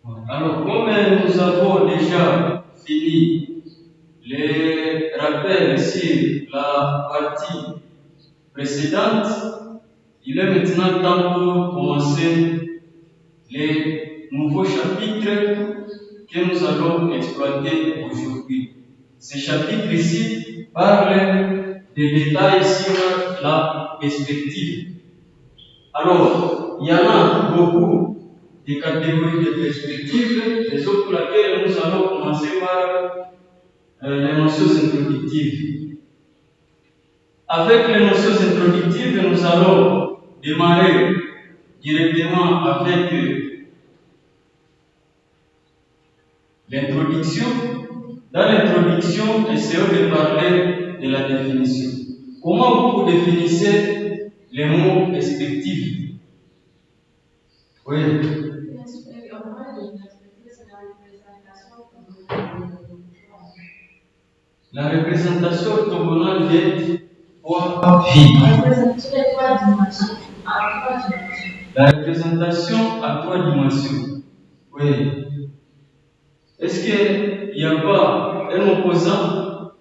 Alors, comme nous avons déjà fini les rappels sur la partie précédente, il est maintenant temps pour commencer les nouveaux chapitres que nous allons exploiter aujourd'hui. Ces chapitres ici parlent des détails sur la perspective. Alors, il y en a beaucoup de catégories de perspectives, raison pour laquelle nous allons commencer par les notions introductives. Avec les notions introductives, nous allons démarrer directement avec l'introduction. Dans l'introduction, essayons de parler de la définition. Comment vous définissez les mots perspective? Oui. La représentation orthogonale des trois vies. La représentation à trois dimensions. Oui. Est-ce qu'il n'y a pas un opposant,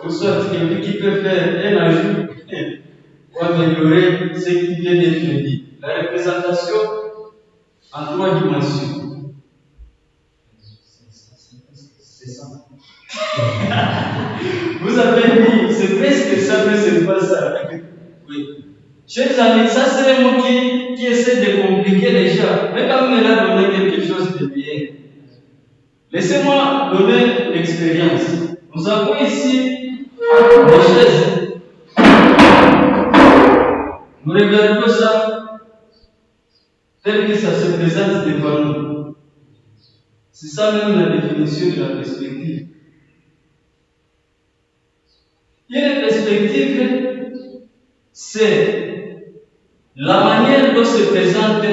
ou soit quelqu'un qui peut faire un ajout pour améliorer ce qui vient d'être dit? La représentation en trois dimensions. C'est ça. Vous avez dit, c'est presque ça, mais c'est pas ça. Oui. Chers amis, ça c'est un mot qui essaie de compliquer les gens. Mais quand même, il a donné quelque chose de bien. Laissez-moi donner l'expérience. Nous avons ici des chaises. Nous regardons ça tel que ça se présente devant nous. C'est ça même la définition de la perspective. Une perspective, c'est la manière dont se présente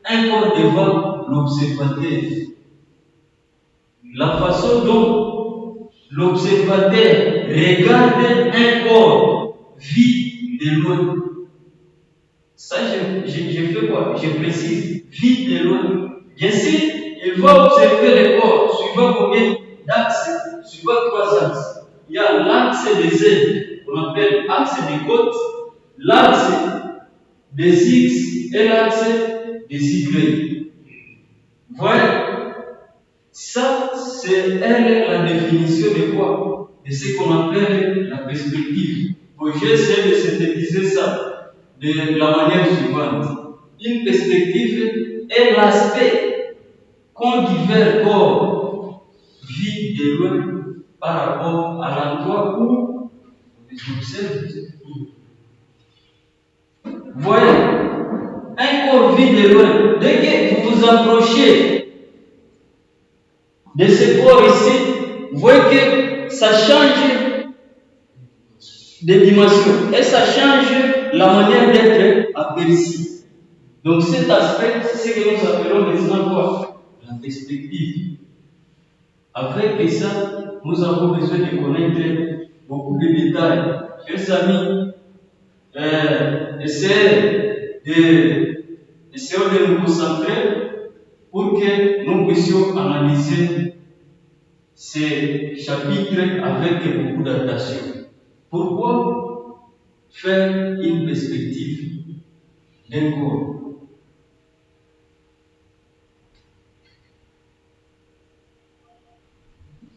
un corps devant l'observateur. La façon dont l'observateur regarde un corps vu de loin. Ça, je fais quoi? Je précise, vu de loin. Bien sûr, il va observer le corps suivant combien d'axes? Suivant trois axes. Il y a l'axe des ailes, qu'on appelle axe des côtes, l'axe des X et l'axe des Y. Voilà. Ça, c'est elle la définition de quoi? De ce qu'on appelle la perspective. Bon, j'ai essayé de synthétiser ça de la manière suivante. Une perspective est l'aspect qu'ont divers corps vit de loin par rapport à l'endroit où on les observe. Voyez, un corps vit de loin. Dès que vous vous approchez de ce corps ici, vous voyez que ça change de dimension et ça change la manière d'être aperçu. Donc cet aspect, c'est ce que nous appelons maintenant quoi? La perspective. Avec ça, nous avons besoin de connaître beaucoup de détails. Chers amis, essayons de nous concentrer pour que nous puissions analyser ces chapitres avec beaucoup d'attention. Pourquoi faire une perspective d'un corps?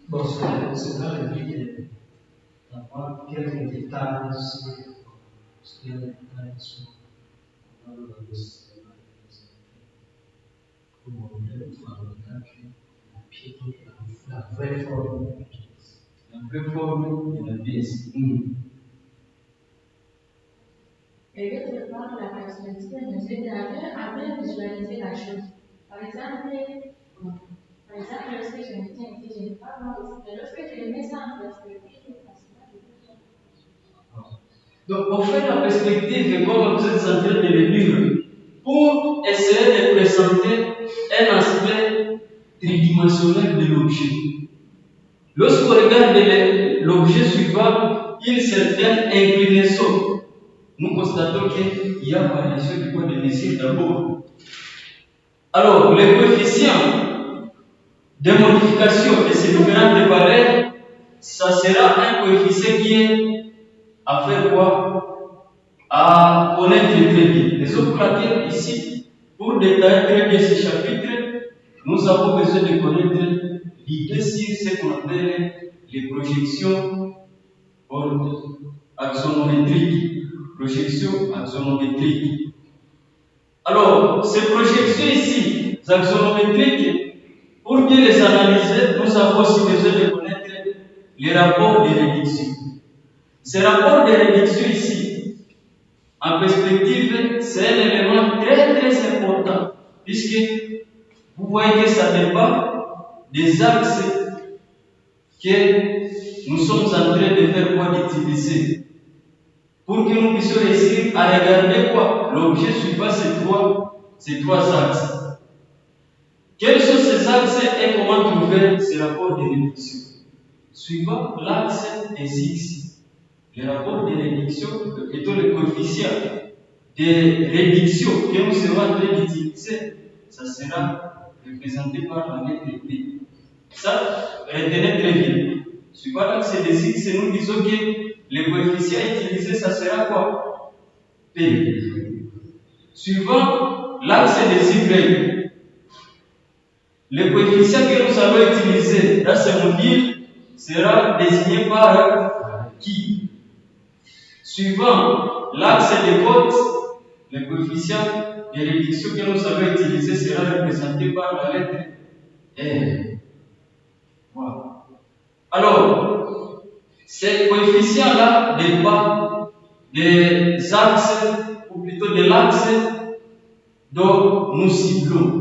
Bon, c'est dans le but d'avoir quelques détails sur ce qu'il y a dans la vraie forme. La vraie forme de la pièce. Et d'autre part, la perspective nous aide à bien visualiser la chose. Par exemple, lorsque je me tiens ici, je ne pas voir ici, mais lorsque je mets ça en perspective, donc, on fait la perspective, comme vous êtes en train de le dire, pour essayer de présenter un aspect tridimensionnel de l'objet. Lorsqu'on regarde l'objet suivant, une certaine inclinaison, nous constatons qu'il y a variation du point de mesure d'abord. Alors, les coefficients de modification de ces différentes valeurs, ça sera un coefficient qui est à faire quoi? À connaître très bien. Les autres laquelle ici, pour détailler très bien ce chapitre, nous avons besoin de connaître l'idée sur ce qu'on appelle les projections axonométriques. Projections axonométriques. Alors, ces projections ici, axonométriques, pour bien les analyser, nous avons aussi besoin de connaître les rapports de réduction. Ces rapports de réduction ici, en perspective, c'est un élément très très important, puisque vous voyez que ça dépend des axes que nous sommes en train de faire quoi d'utiliser. Pour que nous puissions réussir à regarder quoi? L'objet suivant ces trois axes. Quels sont ces axes et comment trouver ces rapports de réduction? Suivant l'axe des x, les rapports de réduction, plutôt le coefficient de réduction que nous serons en train d'utiliser, ça sera représenté par la lettre P. Ça, retenez très bien. Suivant l'axe des x, nous disons que le coefficient utilisé, ça sera quoi? P. Suivant l'axe des y, le coefficient que nous allons utiliser dans ce module sera désigné par qui? Suivant l'axe des côtes, le coefficient de réduction que nous allons utiliser sera représenté par la lettre R. Voilà. Alors, ces coefficients-là dépendent des axes, ou plutôt de l'axe dont nous ciblons.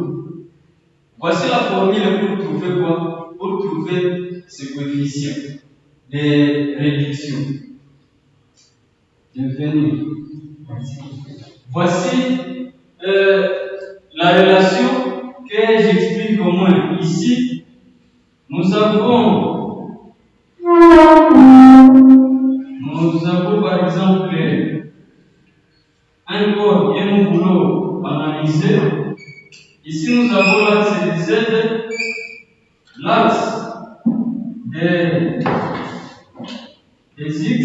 Voici la formule pour trouver quoi? Pour trouver ce coefficient de réduction. Voici la relation que j'explique au moins ici. Nous avons par exemple un corps que nous voulons analyser. Ici, nous avons l'axe de Z, l'axe des X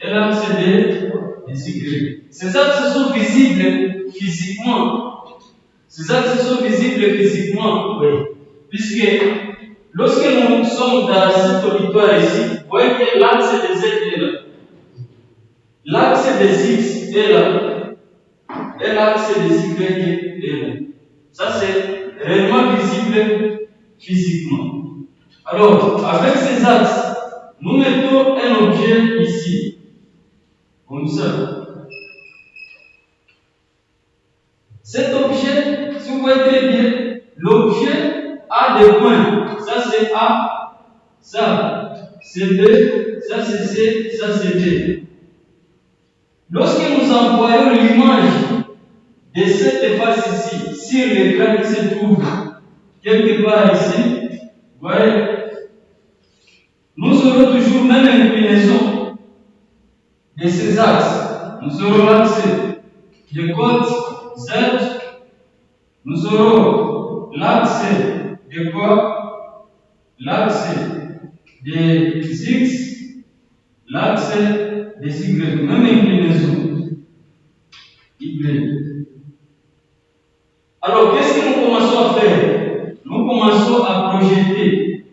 et l'axe des Y. Ces axes sont visibles physiquement. Oui. Puisque lorsque nous sommes dans cet auditoire ici, vous voyez que l'axe des Z est là. L'axe des X est là. Et l'axe des Y est là. Ça, c'est réellement visible physiquement. Alors, avec ces axes, nous mettons un objet ici, comme ça. Cet objet, si vous voyez très bien, l'objet a des points. Ça, c'est A, ça, c'est B, ça, c'est C, ça, c'est D. Lorsque nous envoyons l'image de cette face ici, sur l'écran qui se trouve quelque part ici, vous voyez, nous aurons toujours même inclinaison de ces axes. Nous aurons l'axe de côte Z, nous aurons l'axe de quoi? L'axe des X, l'axe des Y, même inclinaison. Y. Alors, qu'est-ce que nous commençons à faire? Nous commençons à projeter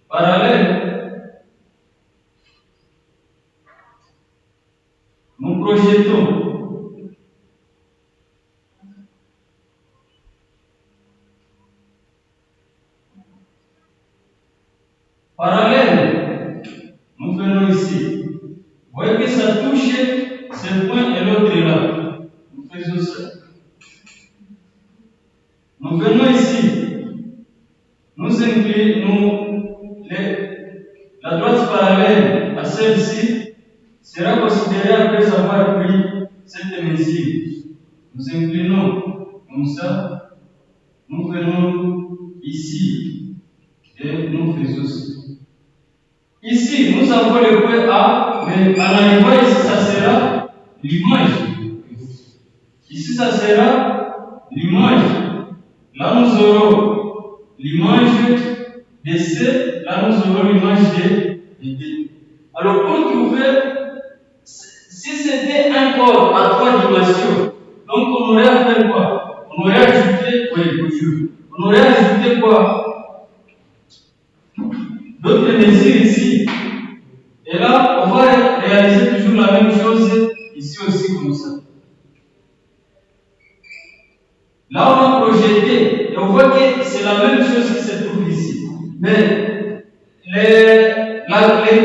parallèle. Nous projetons parallèle. Nous venons ici. Vous voyez que ça touche ce point et l'autre est là. Nous faisons ça. Nous venons ici. Nous inclinons la droite parallèle à celle-ci sera considérée après avoir pris cette mesure. Nous inclinons comme ça. Nous venons ici et nous faisons ça. Ici, nous avons le point A, mais en arrivant ici, ça sera l'image. Ici, ça sera l'image. Là, nous aurons l'image de C, là, nous aurons l'image de D. Alors, pour trouver, si c'était un corps à 3 dimensions, donc on aurait à faire quoi? On aurait ajouté, on aurait ajouté quoi? D'autres mesures ici. Et là, on va réaliser toujours la même chose ici aussi comme ça. Là, on a projeté et on voit que c'est la même chose qui se trouve ici. Mais les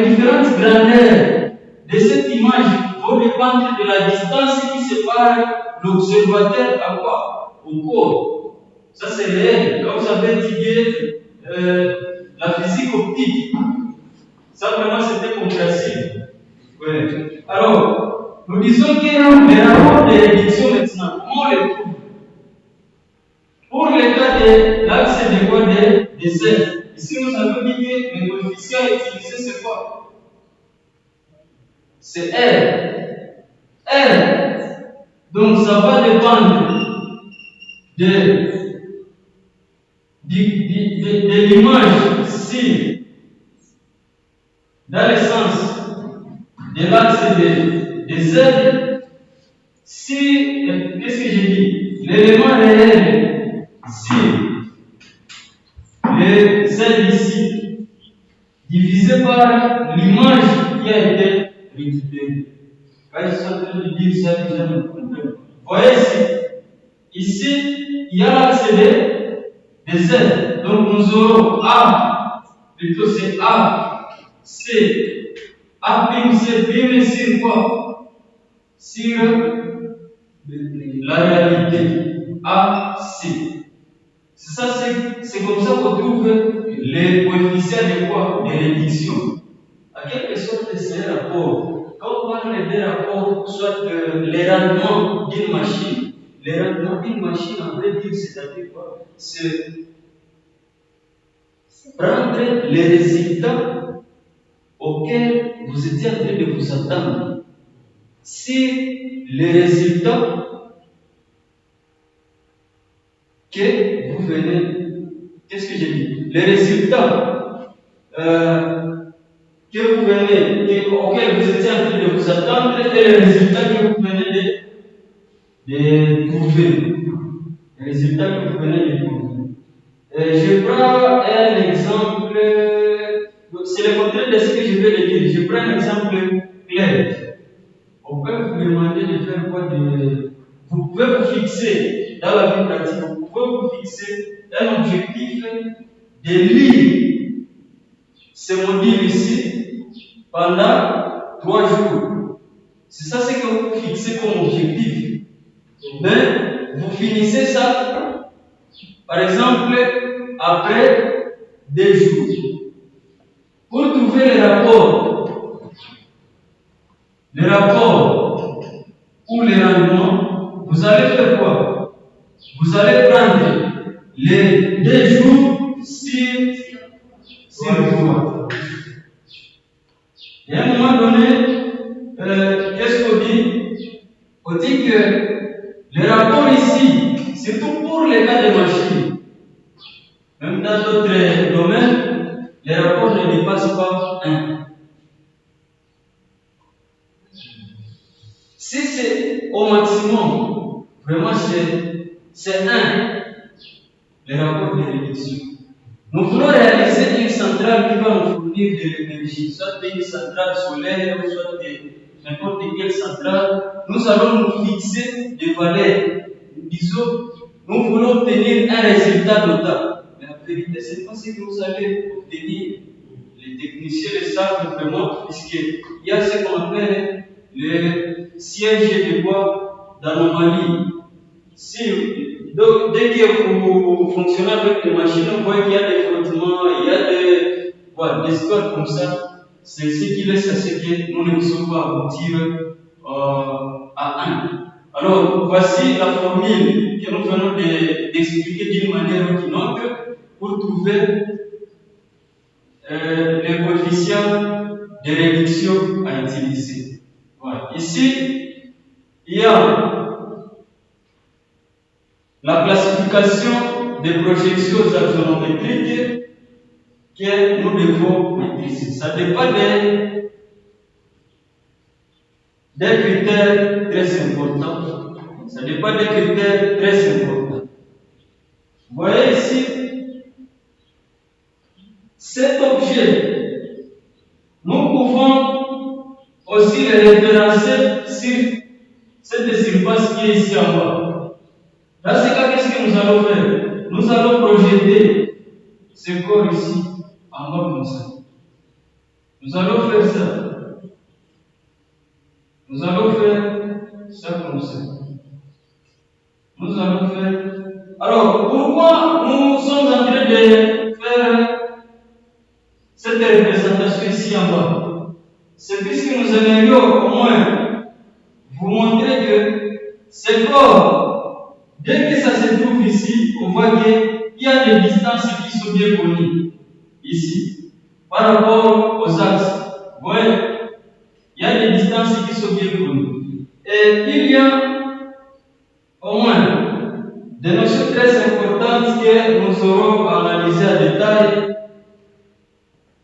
différentes grandeurs de cette image vont dépendre de la distance qui sépare l'observateur à quoi? Au corps. Ça, c'est réel. Quand vous avez étudié la physique optique, ça, vraiment, c'était compréhensible. Ouais. Alors, nous disons que les rapports de réduction maintenant, comment on les trouve? Pour le cas de l'axe de quoi de Z, ici nous avons dit que le coefficient utilisé c'est quoi? C'est R. R. Donc ça va dépendre de l'image si dans le sens de l'axe de Z, si, qu'est-ce que j'ai dit? L'élément réel, si le Z ici, divisé par l'image qui a été récupérée. Quand je suis en train de dire ça, vous voyez ici, il y a l'axe de Z. Donc nous aurons A, plutôt c'est A, C, A prime, C prime sur quoi? Sur la réalité. A, C. C'est comme ça qu'on trouve les coefficients de quoi? De réduction. À quelque sorte, c'est un rapport. Quand on parle des rapports, soit les rendements d'une machine, les rendements d'une machine, en vrai dire, c'est-à-dire quoi? C'est prendre les résultats auxquels vous étiez en train de vous attendre. Si les résultats que vous venez, qu'est-ce que j'ai dit? Les résultats que vous venez, auxquels vous étiez en train de vous attendre, et les résultats que vous venez de trouver. Les résultats que vous venez de trouver. Je prends un exemple, c'est le contraire de ce que je vais le dire. Je prends un exemple clair. On peut vous demander de faire quoi vous pouvez vous fixer dans la vie pratique, vous pouvez vous fixer un objectif de lire ce module ici pendant 3 jours. C'est ça ce que vous fixez comme objectif. Mais vous finissez ça, par exemple, après 2 jours. Pour trouver le rapport ou les rendements, vous allez faire quoi? Vous allez prendre les 2 jours sur 3. Et à un moment donné, qu'est-ce qu'on dit? On dit que le rapport ici, surtout pour les cas de machine, même dans d'autres domaines, les rapports ne dépassent pas 1. Si c'est au maximum, vraiment c'est 1, les rapports de réduction. Nous voulons réaliser une centrale qui va nous fournir de l'énergie, soit une centrale solaire, soit n'importe quelle centrale. Nous allons nous fixer des valeurs. Disons, nous voulons obtenir un résultat notable. Mais la vérité, ce n'est pas ce que vous allez obtenir. Les techniciens le savent vraiment, puisqu'il y a ce qu'on appelle le siège de quoi d'anomalie. Donc, dès que vous fonctionnez avec les machines, vous voyez qu'il y a des frottements, il y a des scores comme ça. C'est ce qui laisse à ce que nous ne puissions pas aboutir à 1. Alors, voici la formule que nous venons d'expliquer d'une manière ou d'une autre pour trouver les coefficients de réduction à utiliser. Voilà. Ici, il y a la classification des projections axonométriques que nous devons maîtriser. Ça dépend des critères très importants. Ça dépend des critères très importants. Vous voyez ici, cet objet, nous pouvons aussi le référencer sur cette surface qui est ici en bas. Dans ce cas, qu'est-ce que nous allons faire? Nous allons projeter ce corps ici en bas comme ça. Nous allons faire ça. Nous allons faire ça comme ça. Nous allons faire. Alors, pourquoi nous sommes en train de faire cette représentation ici en bas? C'est puisque nous aimerions au moins vous montrer que ce corps, dès que ça se trouve ici, on voit qu'il y a des distances qui sont bien connues ici par rapport aux axes. Vous voyez, il y a des distances qui sont bien connues. Et il y a au moins des notions très importantes que nous aurons analysées à détail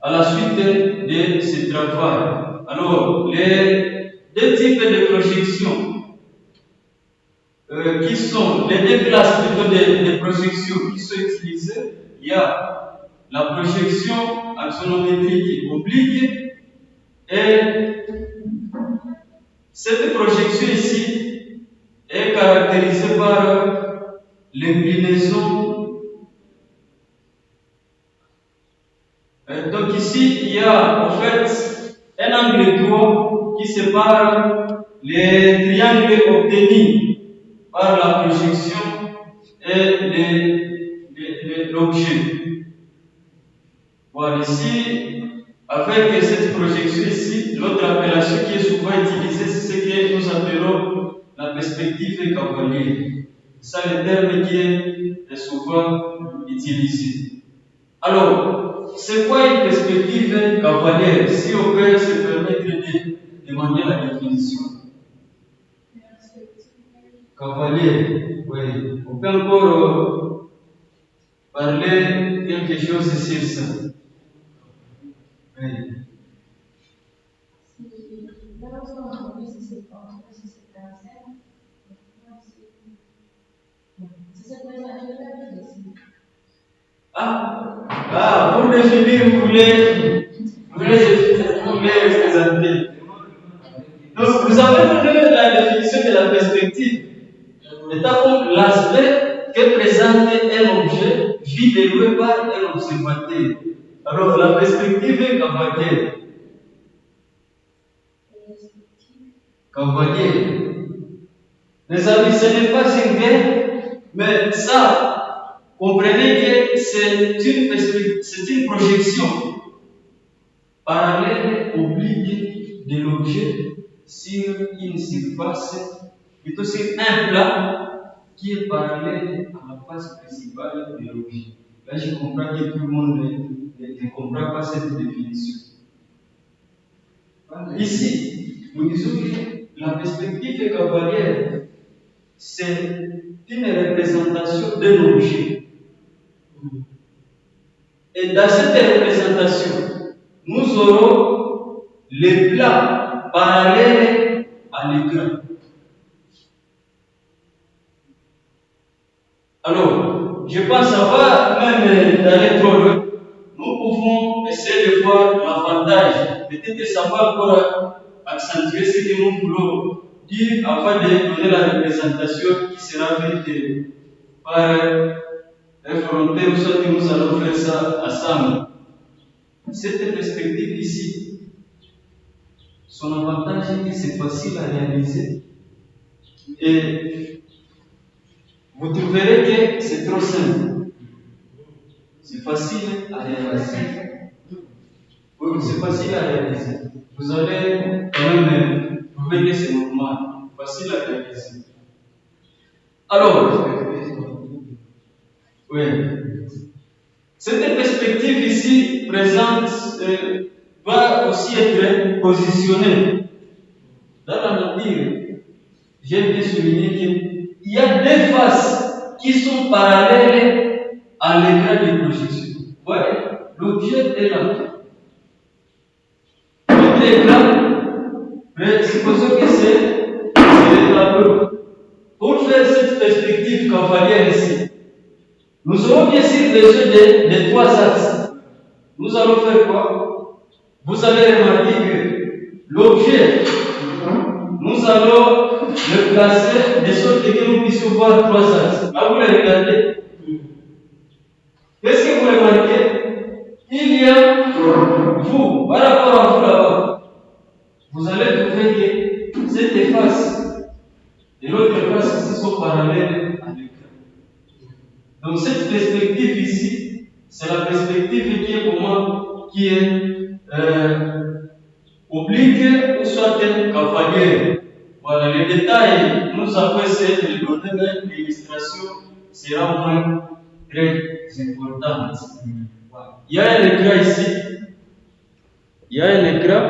à la suite de ce travail. Alors, les deux types de projections qui sont les deux classes plutôt de projections qui sont utilisées, il y a la projection axonométrique oblique et cette projection ici est caractérisée par l'inclinaison. Donc ici, il y a en fait un angle droit qui sépare les triangles obtenus par la projection et l'objet. Voilà, ici, avec cette projection ici, l'autre appellation qui est souvent utilisée, c'est ce que nous appelons la perspective cavalière. C'est le terme qui est souvent utilisé. Alors, c'est quoi une perspective cavalière? Si on peut se permettre de demander la définition. Cavalier, oui. On peut encore parler quelque chose sur ça. Oui. Pour définir, vous voulez présenter. Donc, vous avez donné la définition de la perspective. Étant comme l'aspect que présente un objet vu de loin par un observateur. Alors, la perspective est cavalière. Cavalière. Les amis, ce n'est pas une guerre, mais ça, comprenez que c'est une projection parallèle oblique de l'objet sur une surface, plutôt sur un plat qui est parallèle à la face principale de l'objet. Là, je comprends que tout le monde ne comprend pas cette définition. Ici, nous disons que la perspective cavalière, c'est une représentation d'un objet. Et dans cette représentation, nous aurons les plats parallèles à l'écran. Alors, je pense que ça va même d'aller trop loin. Nous pouvons essayer de voir l'avantage. Peut-être que ça va encore accentuer ce que nous voulons dire afin de donner la représentation qui sera faite par un volontaire, ou soit que nous allons faire ça ensemble. Cette perspective ici, son avantage est que c'est facile à réaliser et vous trouverez que c'est trop simple. C'est facile à réaliser. Oui, c'est facile à réaliser. Vous allez quand même trouver que c'est normal. Facile à réaliser. Alors, oui. Cette perspective ici présente va aussi être positionnée dans la nature. J'ai bien souligné qu'il y a deux faces qui sont parallèles à l'écran de projection. Voyez, l'objet est là. Notre écran, supposons que c'est le tableau. Pour faire cette perspective cavalière ici, nous aurons bien sûr besoin de trois axes. Nous allons faire quoi? Vous allez remarquer que l'objet, nous allons le placer de sorte que nous puissions voir trois axes. Là, vous les regardez. Qu'est-ce que vous remarquez? Il y a vous, par rapport à vous là-bas. Vous allez trouver que cette face et l'autre face ici sont parallèles à l'écran. Donc cette perspective ici, c'est la perspective qui est comment? Qui est oblique ou soit cavalière. Voilà, les détails, nous avons essayé de les donner, mais l'illustration sera moins très importante. Il y a un écran ici, il y a un écran,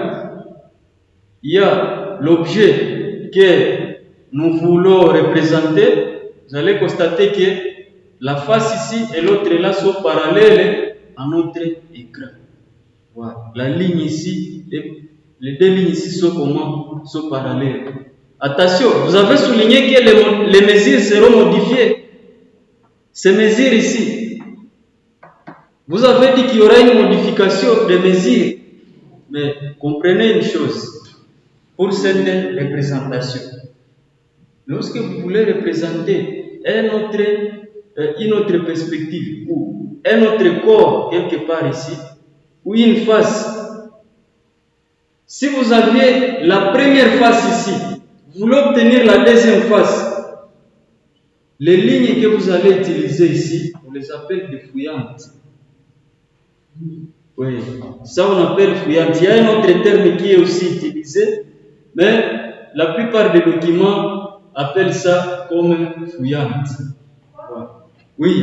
il y a l'objet que nous voulons représenter. Vous allez constater que la face ici et l'autre là sont parallèles à notre écran. Voilà. La ligne ici et les deux lignes ici sont comment? Sont parallèles. Attention, vous avez souligné que les mesures seront modifiées. Ces mesures ici, vous avez dit qu'il y aura une modification des mesures. Mais comprenez une chose, pour cette représentation, lorsque vous voulez représenter une autre perspective ou un autre corps quelque part ici, ou une face, si vous aviez la première face ici, vous voulez obtenir la deuxième face, les lignes que vous allez utiliser ici, on les appelle des fouillantes. Oui, ça on appelle fouillante. Il y a un autre terme qui est aussi utilisé, mais la plupart des documents appellent ça comme fouillante. Oui.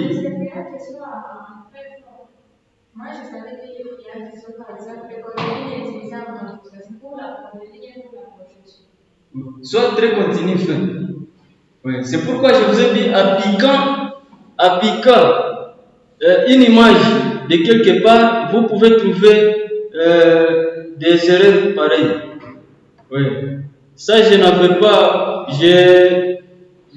Moi, je savais que les fouillantes sont par exemple les coordonnées utilisables dans la pour la projection. Soit très continu fin. Oui. C'est pourquoi je vous ai dit appliquant une image de quelque part, vous pouvez trouver des erreurs pareilles. Oui. Ça, je n'avais pas.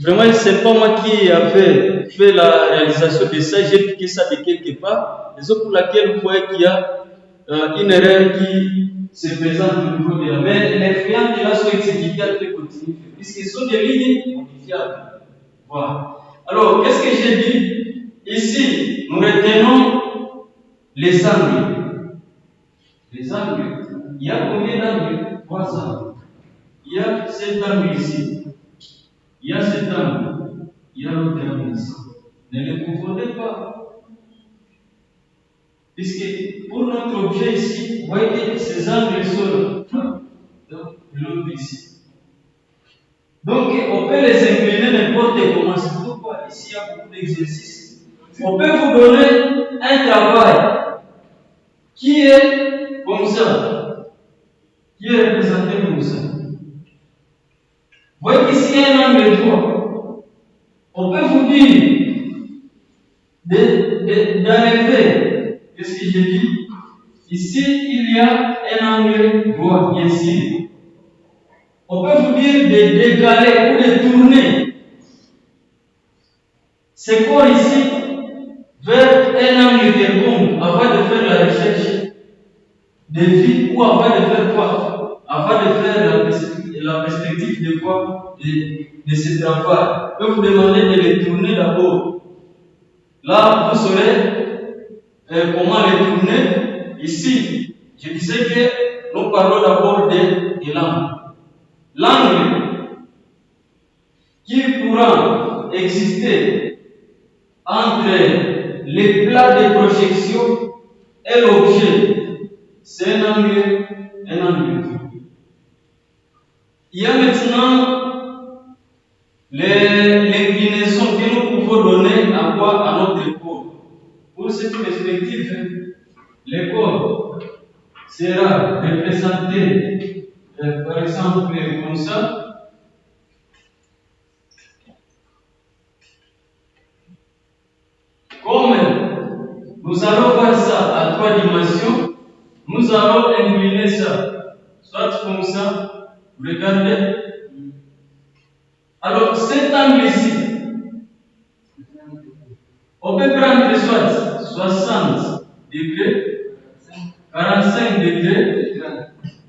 Vraiment, ce n'est pas moi qui avais fait la réalisation de ça. J'ai piqué ça de quelque part. Raison pour laquelle vous voyez qu'il y a une erreur qui se présente au niveau de la. Mais les fouillantes là sont exécutées à très continu, puisqu'ils sont des lignes modifiables. Voilà. Alors, qu'est-ce que j'ai dit? Ici, nous retenons les angles. Les angles. Il y a combien d'angles? 3 angles. Il y a cet angle ici. Il y a cet angle. Il y a l'autre angle ici. Ne les confondez pas. Puisque pour notre objet ici, vous voyez que ces angles sont là. Donc, l'autre ici. Donc, on peut les incliner n'importe comment. C'est pourquoi ici, il y a beaucoup d'exercices. On peut vous donner un travail qui est comme ça, qui est représenté comme ça. Vous voyez qu'ici, il y a un angle droit. On peut vous dire d'enlever. Qu'est-ce que j'ai dit? Ici, il y a un angle droit, bien sûr. On peut vous dire de décaler ou de tourner ce corps ici vers un angle quelconque avant de faire la recherche de vie ou avant de faire quoi? Avant de faire la perspective de quoi? De ce travail. Je peux vous demander de les tourner d'abord. Là, vous saurez comment les tourner. Ici, je disais que nous parlons d'abord de l'angle. L'angle qui pourra exister entre les plats de projection et l'objet, c'est un angle. Il y a maintenant l'inclinaison que nous pouvons donner à quoi? À notre corps. Pour cette perspective, le corps sera représenté par exemple comme ça. Comme 3 dimensions, nous allons incliner ça. Soit comme ça, regardez. Alors, cet angle ici, on peut prendre soit 60 degrés, 45 degrés,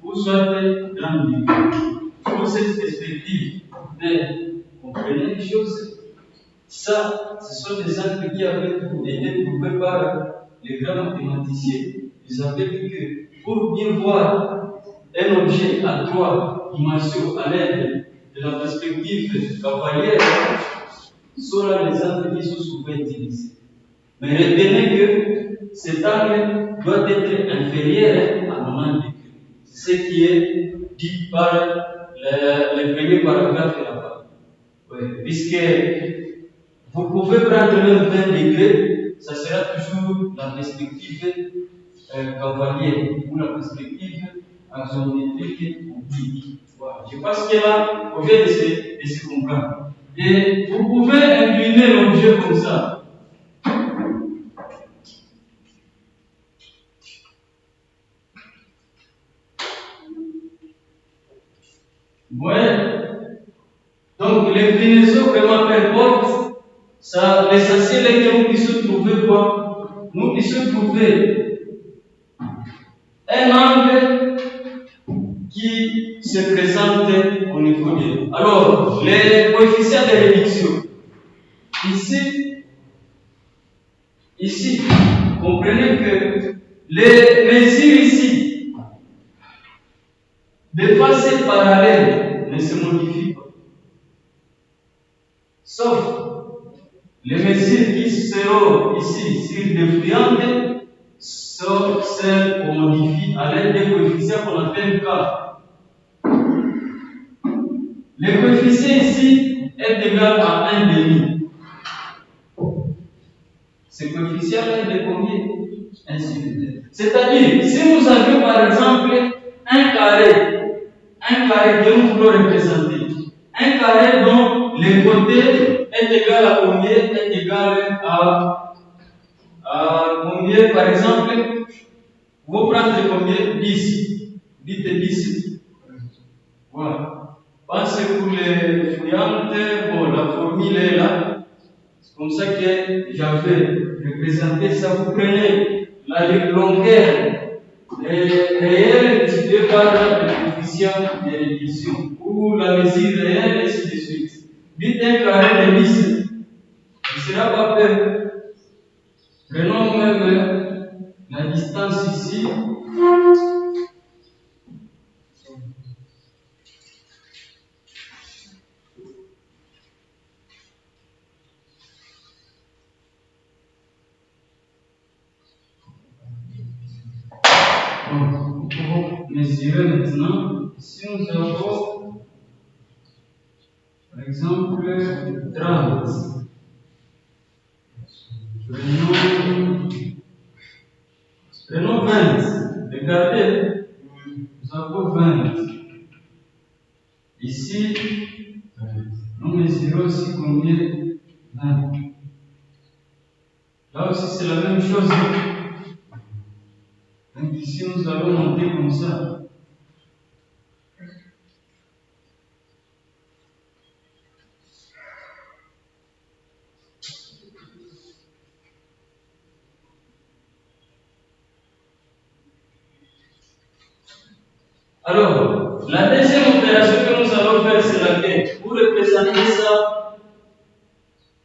ou soit 30 degrés. Pour cette perspective, mais comprenez les choses. Ça, ce sont des angles qui avaient été trouvés par les grands mathématiciens. Ils avaient dit que pour bien voir un objet à 3 dimensions à l'aide de la perspective cavalière, sont là les angles qui sont souvent utilisés. Mais retenez que cet angle doit être inférieur à 90 degrés. C'est ce qui est dit par le premier paragraphe là-bas. Oui, puisque vous pouvez prendre même 20 degrés, ça sera toujours la perspective cavalière ou la perspective axonométrique oblique. Voilà. Je pense que là, on vient de se comprendre. Et vous pouvez incliner l'objet comme ça. Ouais. Donc, l'inclinaison vraiment peu importe, ça, l'essentiel est que nous puissions trouver quoi? Nous puissions trouver un angle qui se présente au niveau de. Alors, les coefficients de réduction. Ici, comprenez que les mesures ici, de face parallèle, ne se modifient pas. Sauf les mesures qui seront ici sur des friandes sont celles qu'on modifie à l'aide des coefficients qu'on appelle K. Le coefficient ici est égal à 1,5. Ce coefficient est de combien? 1/2. C'est-à-dire, si nous avions par exemple un carré que nous voulons représenter, un carré dont le côté est égal à combien? Est égal à combien? Par exemple, vous prenez combien? 10. Dites 10. Voilà. Pensez pour les fouillantes, bon, la formule est là. C'est comme ça que j'avais représenté ça. Vous prenez la longueur réelle multipliée par le coefficient de réduction ou la mesure réelle, et ainsi de suite. Dites un carré de 10. Il ne sera pas peur. Prenons même la distance ici. Nous pouvons mesurer maintenant. Ici, nous avons, par exemple, 30. Prenons 20. Regardez, nous avons 20. Ici, nous mesurons aussi combien? 20. Là aussi, c'est la même chose. Donc ici, nous allons monter comme ça. Alors, la deuxième opération que nous allons faire, c'est laquelle? Pour représenter ça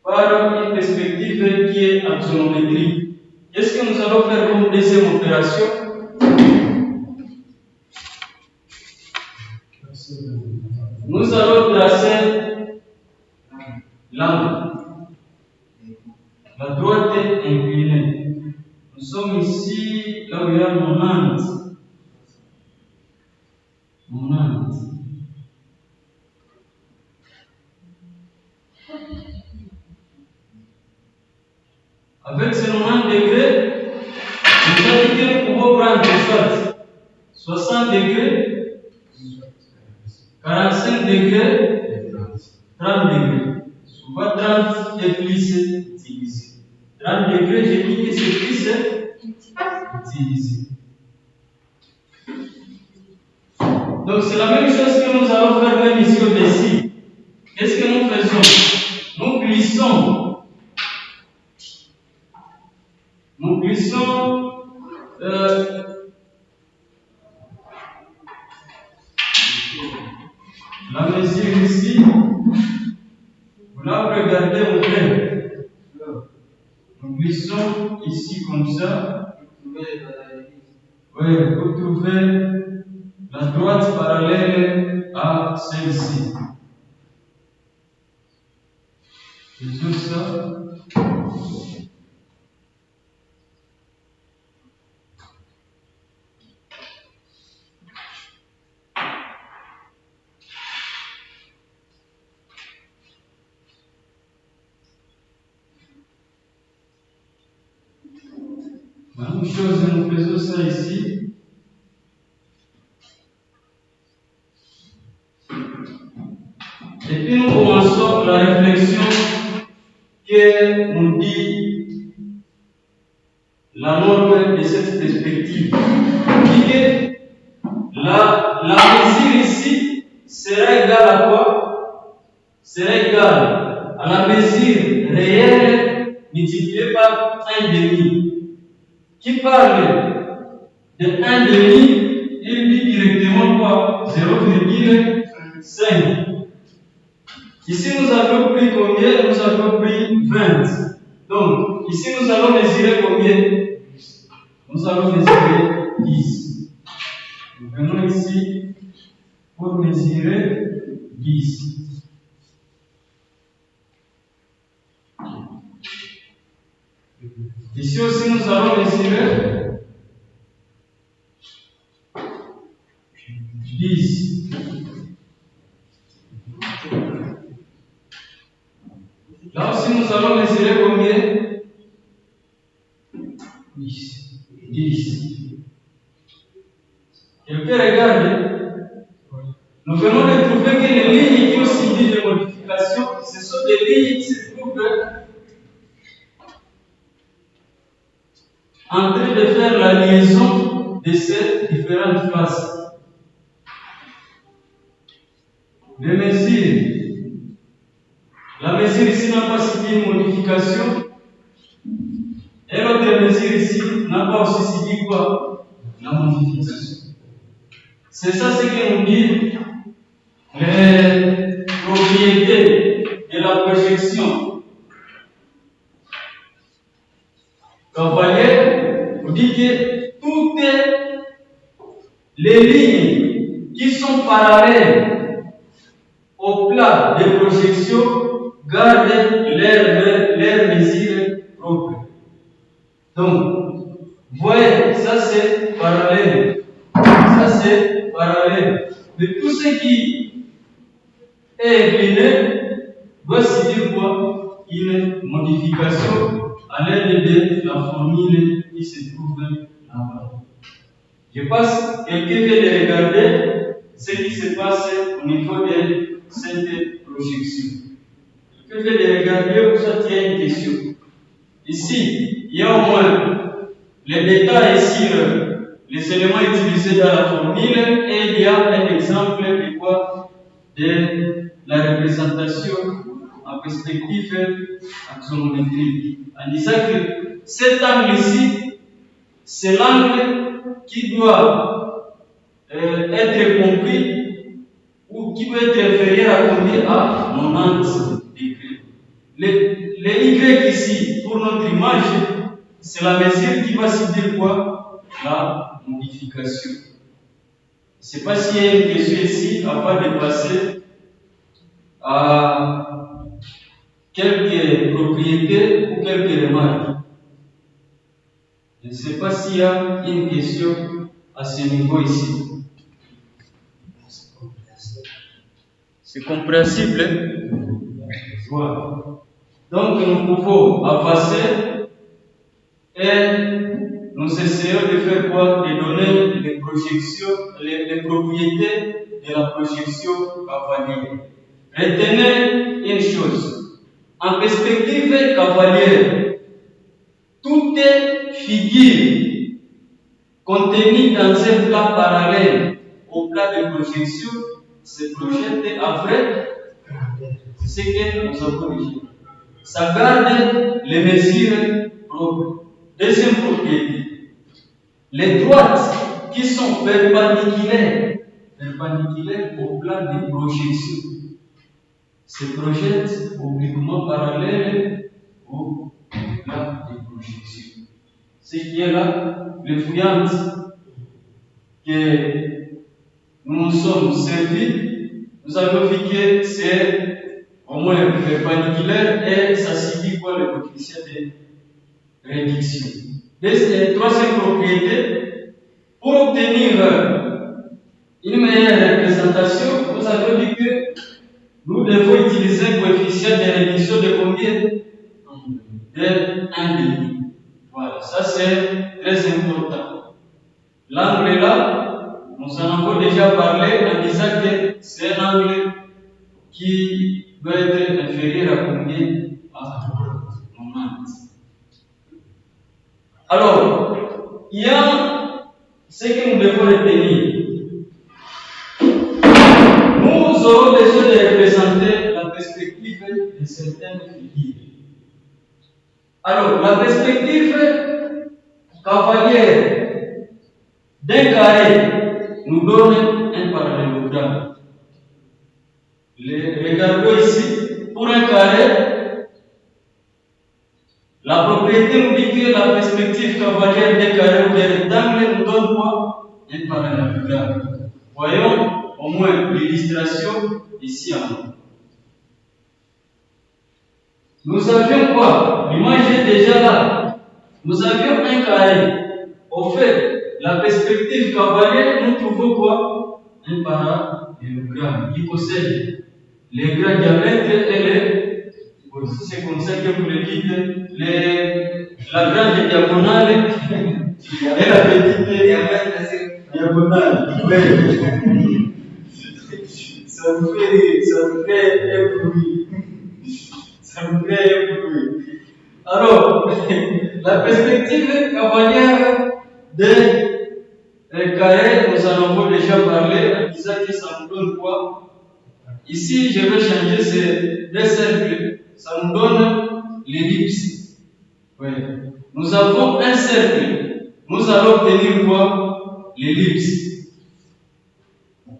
par une perspective qui est axonométrique. Qu'est-ce que nous allons faire comme deuxième opération? Nous allons tracer l'angle. La droite est inclinée. Nous sommes ici, là où il y a 90. Avec ces 90 degrés, nous avons dit que nous pouvons prendre soit 60 degrés, 45 degrés, 30 degrés. Souvent 30 est plus utilisé. 30 degrés, j'ai dit que c'est plus utilisé. stylisé. Donc c'est la même chose que nous allons faire même ici au-dessus. Qu'est-ce que nous faisons? Nous glissons la mesure ici. Là, regardez au fait. Nous glissons ici comme ça. Oui, pour trouver la droite parallèle à celle-ci. Faisons ça. La même chose, nous faisons ça ici. Et puis nous commençons la réflexion que nous dit la norme de cette perspective. Dit que la mesure ici sera égale à quoi? Sera égale à la mesure réelle multipliée par 1,5. Qui parle de 1,5, il dit directement quoi? 0,5. Ici, nous avons pris combien? Nous avons pris 20. Donc, ici, nous allons mesurer combien? Nous allons mesurer 10. Nous venons ici pour mesurer 10. Ici aussi, nous allons mesurer 10. Là aussi, nous allons mesurer combien? 10. Quelqu'un regarde. Nous venons de trouver que les lignes qui ont subi des modifications, ce sont des lignes qui se trouvent en train de faire la liaison de ces différentes faces. Les mesures. La mesure ici n'a pas subi une modification. Et l'autre mesure ici n'a pas aussi subi quoi? La modification. C'est ça ce que nous dit les propriétés de la projection. Cavalier vous dit que toutes les lignes qui sont parallèles au plat de projection gardent leur mesure propre. Donc, vous voyez, ça c'est parallèle. Ça c'est parallèle. Mais tout ce qui est incliné doit subir quoi? Une modification à l'aide de la formule qui se trouve là-bas. Je passe, quelqu'un vient de regarder ce qui se passe au niveau de cette projection. Quelqu'un vient de regarder où ça tient une question. Ici, il y a au moins les détails sur les éléments utilisés dans la formule et il y a un exemple de quoi? De la représentation en perspective axonométrique. En disant que cet angle ici, c'est l'angle qui doit être compris ou qui peut être inférieur à combien? À 90 degrés. Les Y ici, pour notre image, c'est la mesure qui va subir quoi? La modification. Je ne sais pas s'il y a une question ici avant de passer à quelques propriétés ou quelques remarques. Je ne sais pas s'il y a une question à ce niveau ici. C'est compréhensible, hein? Voilà. Donc nous pouvons avancer et nous essayons de faire quoi? De donner les projections, les propriétés de la projection cavalière. Retenez une chose. En perspective cavalière, toute figure contenu dans un plat parallèle au plat de projection se projette après, c'est ce que nous avons dit. Ça garde les mesures propres. Deuxième propriété, les droites qui sont perpendiculaires au plat de projection se projettent obliquement parallèle au plat de projection. Ce qui est là, le fouillante que nous sommes servis, nous avons vu que c'est au moins perpendiculaire et ça suffit pour le coefficient de réduction. Troisième propriété, pour obtenir une meilleure représentation, nous avons dit que nous devons utiliser un coefficient de réduction de combien? De 1,5. Voilà, ça c'est très important. L'angle là, nous en avons déjà parlé en disant que c'est un angle qui doit être inférieur à combien? À 90. Alors, il y a ce que nous devons retenir. Nous aurons besoin de représenter la perspective de certaines figures. Alors, la perspective cavalière d'un carré nous donne un parallélogramme. Regardons ici, pour un carré, la propriété nous dit que la perspective cavalière d'un carré ou d'un rectangle nous donne quoi? Un parallélogramme. Voyons au moins l'illustration ici en haut. Nous avions quoi? L'image est déjà là. Nous avions un carré. Au fait, la perspective cavalière, nous trouvons quoi? Un parallélogramme qui possède les grands diamètres et les. C'est comme ça que vous le dites. La grande diagonale et la petite diagonale. Ça me fait un bruit. Alors, la perspective cavalière des carrés, nous en avons déjà parlé en disant que ça nous donne quoi? Ici, je vais changer ces deux cercles. Ça nous donne l'ellipse. Oui. Nous avons un cercle. Nous allons obtenir quoi? L'ellipse.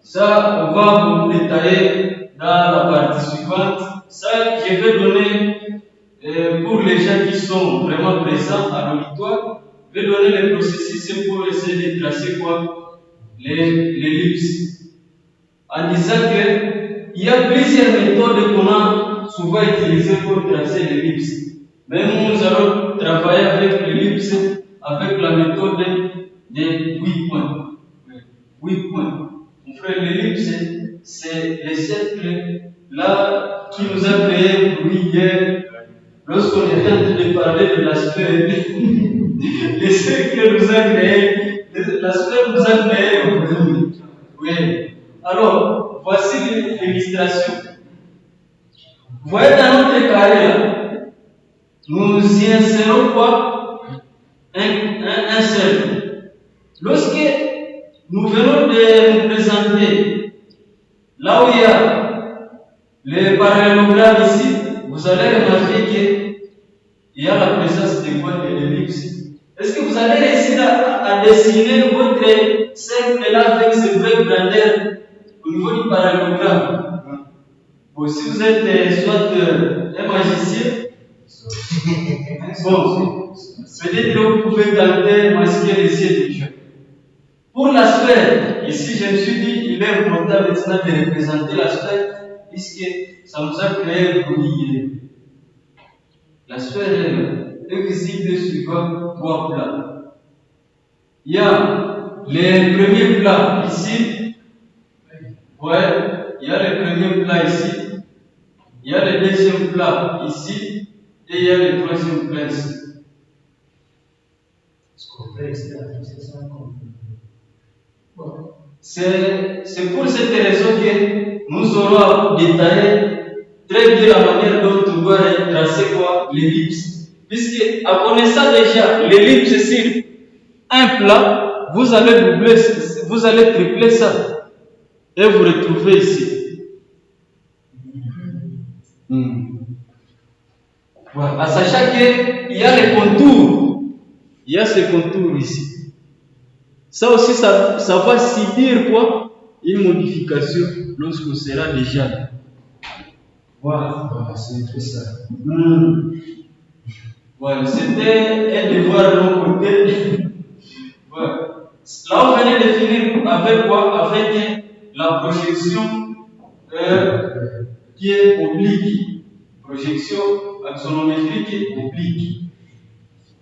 Ça, on va vous détailler dans la partie suivante. Ça, je vais donner, pour les gens qui sont vraiment présents à l'auditoire, je vais donner le processus pour essayer de tracer quoi? L'ellipse. En disant qu'il y a plusieurs méthodes qu'on a souvent utilisées pour tracer l'ellipse. Mais nous allons travailler avec l'ellipse avec la méthode des 8 points. 8 points. Mon frère, l'ellipse, c'est le cercle là qui nous a créé pour hier lorsqu'on était en train de parler de l'aspect. Le cercle nous a créé, l'aspect nous a créé. Oui. Alors, voici l'illustration. Vous voyez dans notre carré là, nous y insérons quoi? Un cercle. Lorsque nous venons de nous présenter là où il y a le parallélogramme ici, vous allez remarquer qu'il y a la présence de quoi? De l'ellipse. Est-ce que vous allez réussir à dessiner votre cercle là avec ce vraies grandeur au niveau du parallélogramme? Bon, si vous êtes soit un magicien, bon, peut-être que vous pouvez tenter masquer les yeux des gens. Pour la sphère, ici je me suis dit, il est important maintenant de représenter la sphère, puisque ça nous a créé un bruit. La sphère est visible suivant 3 plats. Il y a les premiers plats ici. Ouais, il y a le premier plat ici. Il y a le deuxième plat ici. Et il y a le troisième plat ici. C'est pour cette raison que nous aurons détaillé très bien la manière dont on doit tracer quoi? L'ellipse. Puisque, en connaissant déjà l'ellipse sur un plat, vous allez tripler ça et vous retrouvez ici. Voilà. Sachant qu'il y a les contours, il y a ces contours ici. Ça aussi, ça va subir quoi? Une modification lorsqu'on sera déjà là. Voilà. C'est très ça. Voilà, c'était un devoir de mon côté. Voilà. Là, on venait de finir avec quoi? Avec la projection qui est oblique. Projection axonométrique oblique.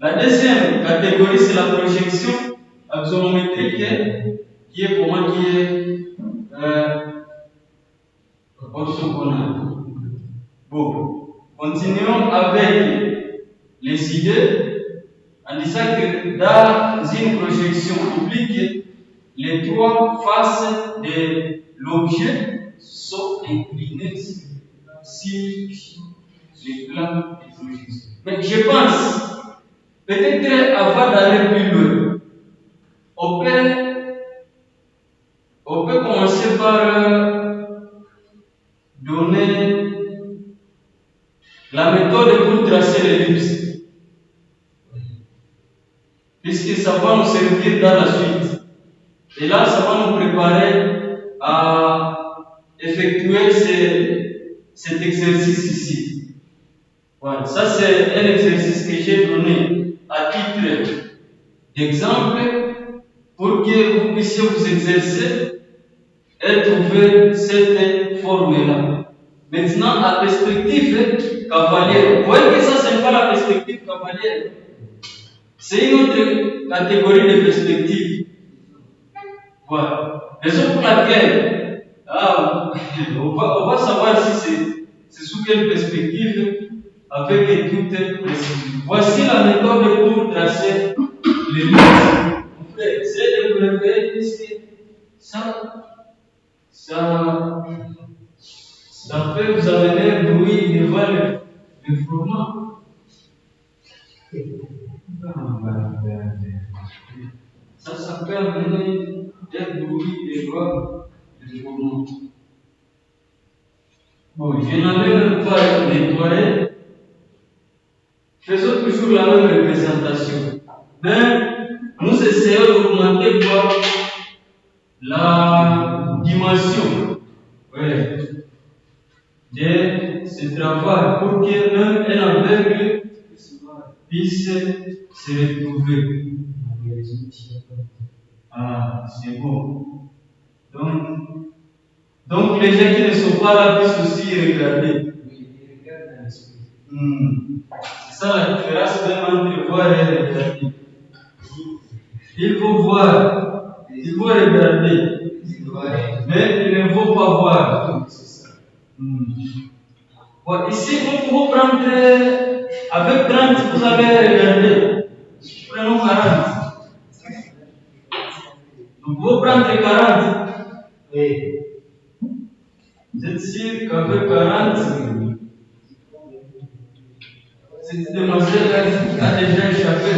La deuxième catégorie, c'est la projection axonométrique qui est comment? Qui est orthogonale. Bon, continuons avec les idées en disant que dans une projection oblique, les trois faces de l'objet sont inclinées sur les plans de projection. Mais je pense, peut-être avant d'aller plus loin, on peut commencer par donner la méthode pour tracer l'ellipse, puisque ça va nous servir dans la suite. Et là, ça va nous préparer à effectuer cet exercice ici. Voilà, ça c'est un exercice que j'ai donné à titre d'exemple pour que vous puissiez vous exercer et trouver cette forme-là. Maintenant, la perspective cavalière. Vous voyez que ça, ce n'est pas la perspective cavalière. C'est une autre catégorie de perspective. Voilà. Raison pour laquelle on va savoir si c'est sous quelle perspective avec toute précision. Voici la méthode pour tracer les lignes. C'est de vous réveiller puisque ça peut vous amener un bruit devant le format. Ça peut amener un bruit devant le format. Bon, je n'avais pas nettoyé. Faisons toujours la même représentation. Mais nous essayons d'augmenter quoi? La dimension de ce travail pour que même un aveugle puisse se retrouver. Ah, c'est bon. Donc les gens qui ne sont pas là puissent aussi regarder. C'est ça la différence même entre voir et regarder. Il faut voir, il faut regarder, mais il ne faut pas voir. Bon, ici, nous pouvons prendre, avec 30, vous allez regarder. Prenons 40. Nous pouvons prendre 40. Oui. Vous êtes sûr qu'avec 40, cette demoiselle a déjà échappé.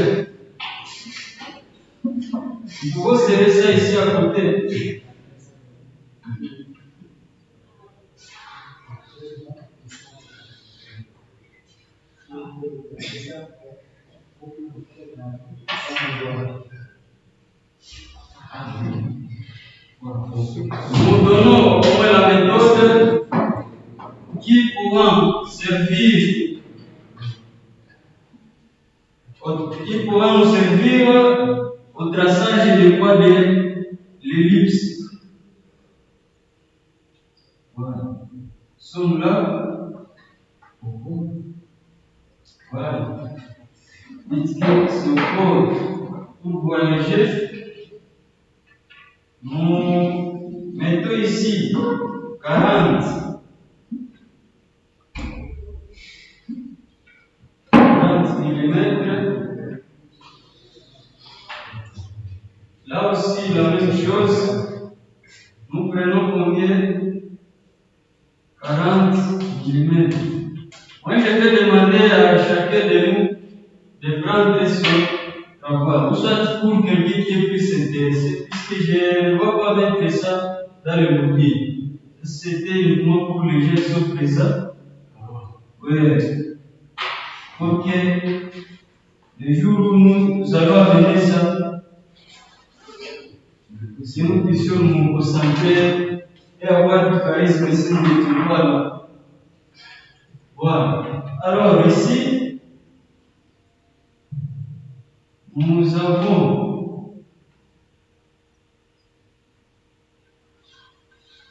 Il faut serrer ça ici à côté. Nous donnons au moins la méthode qui pourra nous servir au traçage de quoi? De l'ellipse. Voilà. Nous sommes là. Voilà. Ici, se pose pour voyager. Nous mettons ici 40 mm. Là aussi, la même chose. Nous prenons combien? 40 mm. Moi, je vais demander à chacun de nous de prendre son travail. Nous soit pour quelqu'un qui est plus intéressé, puisque je ne vais pas mettre ça dans le mobile. C'était uniquement pour les gens qui sont présents. Oui. Pour que le jour où nous allons amener ça, si nous puissions nous concentrer et avoir du charisme ici, voilà. Voilà. Alors ici, nous avons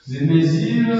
des mesures